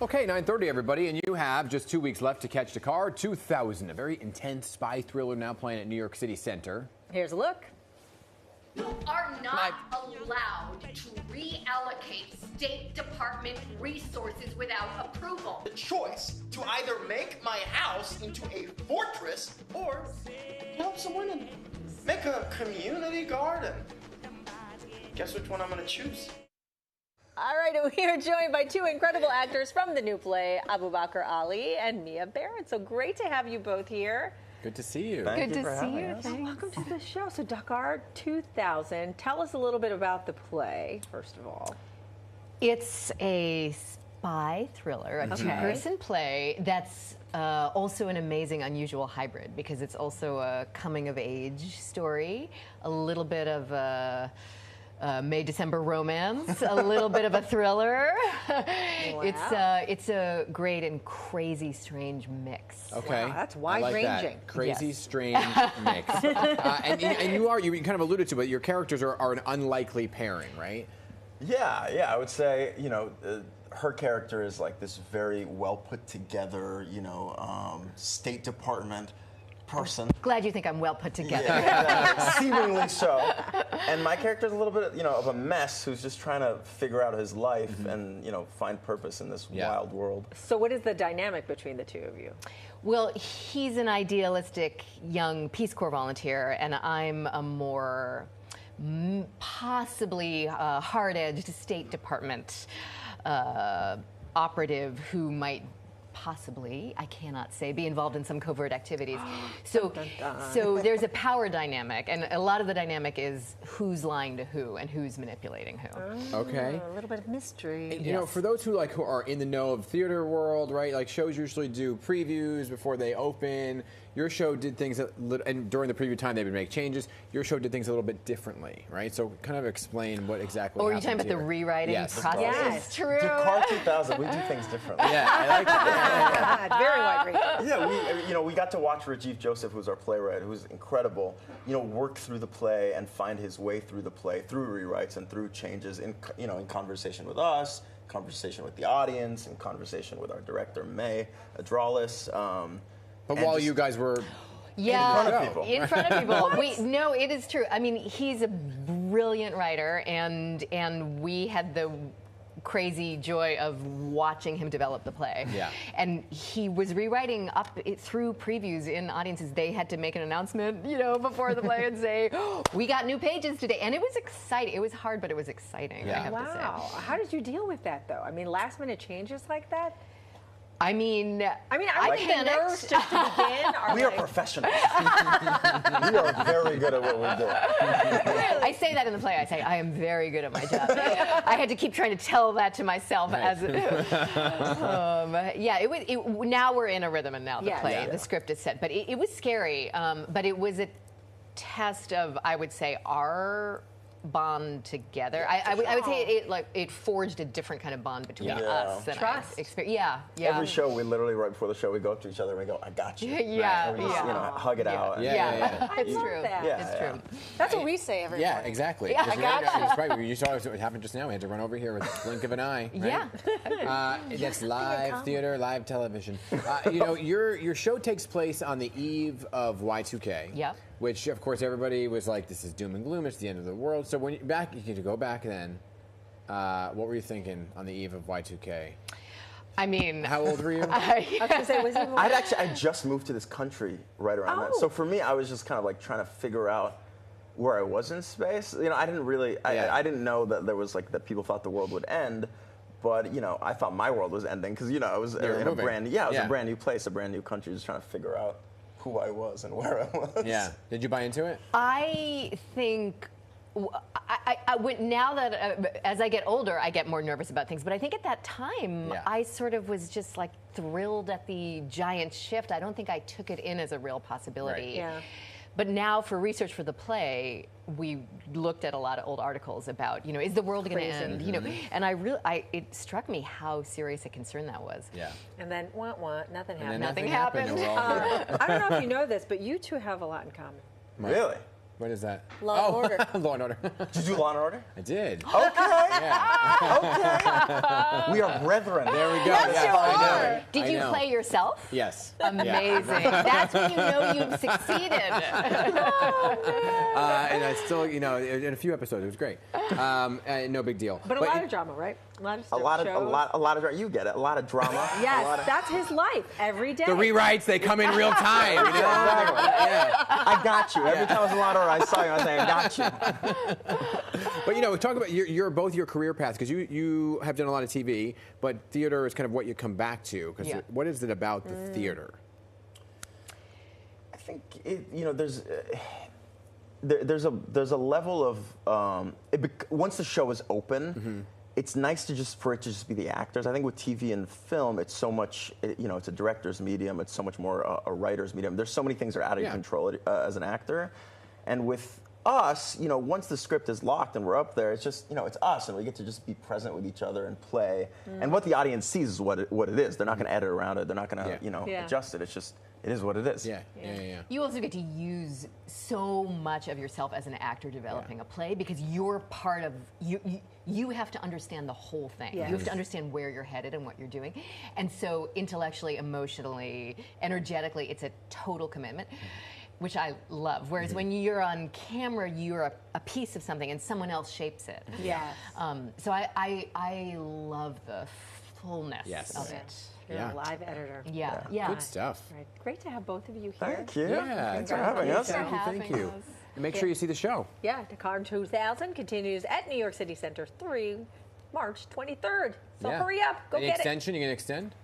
Okay, 9:30, everybody, and you have just 2 weeks left to catch Dakar 2000, a very intense spy thriller now playing at New York City Center. Here's a look. You are not allowed to reallocate State Department resources without approval. The choice to either make my house into a fortress or help some women. Make a community garden. Guess which one I'm gonna choose? All right, and we are joined by two incredible actors from the new play, Abubakr Ali and Mia Barron. So great to have you both here. Good to see you. Thank you Good to see you. us. Welcome to the show. So Dakar 2000, tell us a little bit about the play, first of all. It's a spy thriller, a two-person play that's also an amazing, unusual hybrid because it's also a coming-of-age story, a little bit of a May-December romance, a little bit of a thriller. Wow. It's a great and crazy, strange mix. Okay. Wow, that's I like wide-ranging. that. Crazy, Yes. strange mix. And you kind of alluded to it, your characters are an unlikely pairing, right? Yeah, I would say, her character is like this very well put together, State Department person. Glad you think I'm well put together. Yeah, seemingly so. And my character is a little bit, of a mess who's just trying to figure out his life and, find purpose in this wild world. So what is the dynamic between the two of you? Well, he's an idealistic young Peace Corps volunteer, and I'm a more possibly hard-edged State Department operative who might possibly, I cannot say, be involved in some covert activities. So there's a power dynamic, and a lot of the dynamic is who's lying to who and who's manipulating who. Okay. A little bit of mystery. And, for those who are in the know of theater world, right? Like shows usually do previews before they open. Your show did things and during the preview time they would make changes. Your show did things a little bit differently, right? So kind of explain what exactly. Or are you talking about here. the rewriting process? Yes. It's true. Dakar 2000, we do things differently. Yeah, I like that. Very wide-ranging. Yeah, we got to watch Rajiv Joseph, who's our playwright, who's incredible, work through the play and find his way through the play, through rewrites and through changes in conversation with us, conversation with the audience, in conversation with our director, May Adralis. But while you guys were in front of people. In front of people. No, it is true. I mean, he's a brilliant writer, and we had the crazy joy of watching him develop the play. Yeah. And he was rewriting through previews in audiences. They had to make an announcement, before the play and say, oh, we got new pages today. And it was exciting. It was hard, but it was exciting, I have to say. Wow. How did you deal with that, though? I mean, last-minute changes like that? I mean, I think the nerves just to begin are We are professionals. We are very good at what we do. I say that in the play. I say I am very good at my job. I had to keep trying to tell that to myself as. Now we're in a rhythm, and now the script is set. But it was scary. But it was a test of, I would say, our bond together. I would say it forged a different kind of bond between us and trust. Yeah. Every show, we literally right before the show, we go up to each other and we go, "I got you." Yeah, And we just, hug it out. Yeah. I It's love true. that. It's true. That's what we say every Yeah, morning. exactly. Yeah, Because I got you. That's right. You saw what happened just now. We had to run over here with a blink of an eye. Right? Yeah. That's live theater, live television. Your show takes place on the eve of Y2K. Yep. Which, of course, everybody was like, "This is doom and gloom. It's the end of the world." So when you could go back then. What were you thinking on the eve of Y2K? I mean, How old were you? I was going to say, was he more? I just moved to this country right around that. So for me, I was just kind of like trying to figure out where I was in space. I didn't really, I didn't know that there was that people thought the world would end. But, I thought my world was ending because, it was in a brand new place, a brand new country, just trying to figure out who I was and where I was. Yeah. Did you buy into it? I think now that as I get older, I get more nervous about things. But I think at that time, I sort of was just thrilled at the giant shift. I don't think I took it in as a real possibility. Right. Yeah. But now for research for the play, we looked at a lot of old articles about, is the world going to end? And it struck me how serious a concern that was. Yeah. And then, nothing happened. Nothing happened. We're all good. I don't know if you know this, but you two have a lot in common. Really? What is that? Law and Order. Law and Order. Did you do Law and Order? I did. Okay. Okay. We are brethren. There we go. Yes, Yeah, you I are. know. Did I you know. play yourself? Yes. Amazing. That's when you know you've succeeded. And I still, in a few episodes, it was great. No big deal. But a lot of drama, right? A lot of drama. You get it. A lot of drama. Yes, that's his life every day. The rewrites, they come in real time. Yeah. I got you. Every time I was in Law and Order, I saw you. I was saying, I got you. But talk about both your career paths, because you have done a lot of TV, but theater is kind of what you come back to. Because what is it about the theater? I think there's a level of once the show is open. It's nice for it to just be the actors. I think with TV and film, it's so much, it's a director's medium. It's so much more a writer's medium. There's so many things that are out of your control as an actor. And with us, once the script is locked and we're up there, it's just, it's us, and we get to just be present with each other and play. And what the audience sees is what it is. They're not going to edit around it. They're not going to, adjust it. It's just, it is what it is. Yeah. You also get to use so much of yourself as an actor developing a play, because you're part of you have to understand the whole thing. Yes. You have to understand where you're headed and what you're doing. And so intellectually, emotionally, energetically, it's a total commitment, which I love. Whereas when you're on camera, you're a piece of something and someone else shapes it. Yes. So I love the fullness of it. You're a live editor. Yeah. Good stuff. Right. Great to have both of you here. Thank you. Yeah, Thanks for having us. Thank you. And make sure you see the show. Yeah, Dakar 2000 continues at New York City Center 3, March 23rd. So hurry up, go Any get it. extension? You going to extend?